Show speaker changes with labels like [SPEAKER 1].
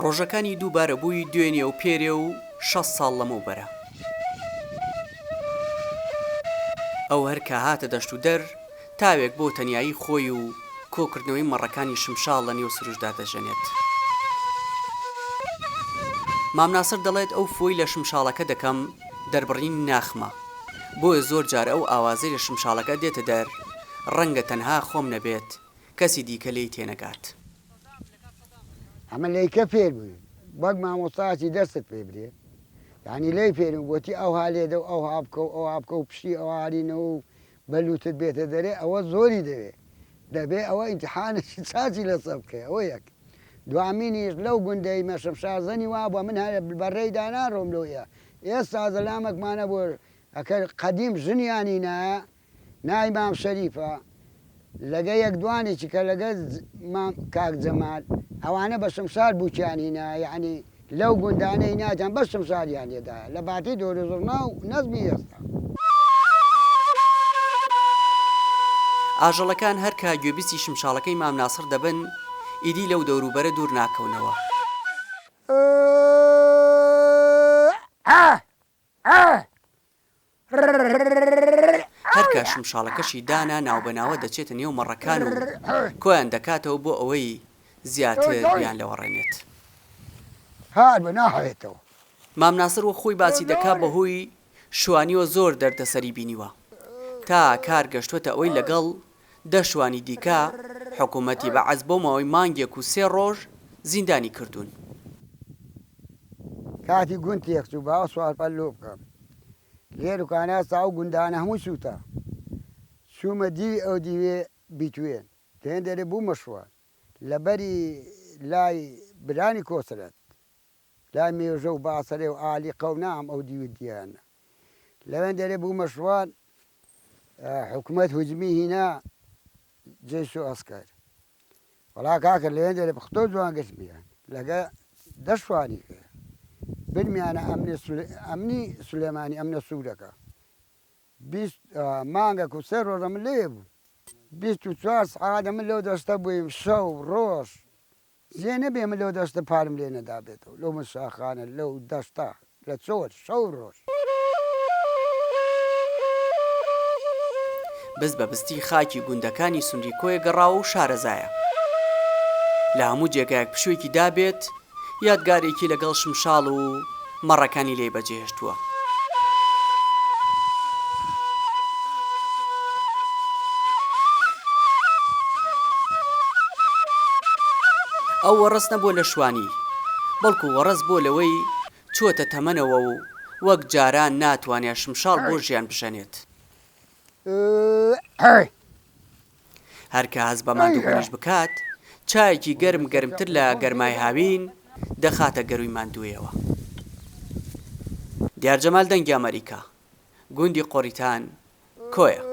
[SPEAKER 1] ڕۆژەکانی دووبارە بووی دوێنێ و پێرێ و 6 ساڵ لەمەوبەرە. ئەو هەر کە هاتە دەشت و دەر تاوێک بۆ تەنیایی خۆی و کۆکردنەوەی مەڕەکانی شمشاڵ لە نێو سروشدا دەژەنێت. مام ناسر دەڵێت ئەو فۆی لە شمشاڵەکە دەکەم دەربڕین ناخمە، بۆیە زۆر جار ئەو ئاوازەی لە شمشاڵەکە دێتە دەر ڕەنگە تەنها خۆم نەبێت کەسی دیکە لێی تێنەگات.
[SPEAKER 2] ئەمە لەیکە فێر بووی وەک مامۆستاسی دەستت پێ برێ، یعنی لێی فێرم گوتی ئەو هالێدە و ئەو هابکە و ئەو هابکە و پشتی ئەو هارینەوە و بەلوتت بێتە دەرێ ئەوە زۆری دەبێ ئەوە ئیمتیحانێکی چاچی لەسەر بکەی. ئەوە یەک. دوامینیش لەو گوندەی مەشەمشازەنی وا بووە من هەرە بەڕێی داناڕۆم لەوەیە ئێستا زەلامێکمانە بۆ ئەکەر قەدیم ژنیانی نایە نای مام شەریفە لەگە یەک دوانێکی کە لەگە کاک جەمال ئەوانە بە شمشار بووکیانی نا، یعنی لەو گوندانەی ناجان بە شمشاریان لێدایە لە باتی دۆرەزۆرنا و نەزمی ئێستا.
[SPEAKER 1] ئاژەڵەکان هەر کە گوێبیستی شمشاڵەکەی مام ناسر دەبن ئیدی لەو دەوروبەرە دوور ناکەونەوە. هەرکە شمشاڵەکەشی دانا ناوبەناوە دەچێتە نێو مەڕەکان و کۆیان دەکاتەوە بۆ ئەوەی زیاتر بیان لەوەڕێنێت.
[SPEAKER 2] هار بە ناهەوێتەوە.
[SPEAKER 1] مام ناسر وە خۆی باسی دەکات بەهۆی شوانیوە زۆر دەردەسەری بینیوە تا کار گەشتوتە ئەوەی لەگەڵ 10 شوانی دیکە حکوومەتی بەعەز بۆمەوەی مانگێک و 3 ڕۆژ زیندانی کردوون.
[SPEAKER 2] کاتی گوند تێکچوو باوە سوارپەل لۆ بکەم لێر و کاناستا و گوندانە هەموو سووتە چوومە دیوی ئەو دیوێ بیتوێن تێن دەرێ بوومە شووان لەبەری لای برانی کۆسرەت لای مێژە و باسەرێ و ئالی قەونام ئەو دیوی دیانە لەوێن دەرێ بوومە شوان حکوومەت هوجمی هینا جێش و ئەسکەر وەڵا کاکە لەوێن دەرێ بەختۆ جوان گەشتمیان لەگە 10 شوانی کرد برمیانە ئەمنی سولێمانی ئەمنە سوورەکە مانگەک و 3 ڕۆژە من لێ بوو 24 سعادە من لەو دەستە بوویم شەو ڕۆژ زێ نەبێ من لەو دەستە پارم لێ نەدابێتەوە لەو من شاخانە لەو دەشتا لە چۆر شەو ڕۆژ.
[SPEAKER 1] بەس بەبستی خاکی گوندەکانی سونریکۆیە گەڕا و شارەزایە لە هەموو جێگایەک پشوویەکی دابێت یادگارێکی لەگەڵ شمشاڵ و مەڕەکانی لێ بەجێهێشتووە. ئەو وەڕست نەبووە لە شوانی بەڵکو وەڕست بۆ لەوەی چووەتە تەمەنەوە و وەک جاران ناتوانێت شمشاڵ بۆ ژیان بژەنێت. هەرکە هەز بە ماندووبوونیش بکات چایەکی گەرم گەرمتر لە گەرمای هاوین دەخاتە گەروی ماندوویەوە. دیارجەمال دەنگی ئەمریکا گوندی قۆریتان کۆیە.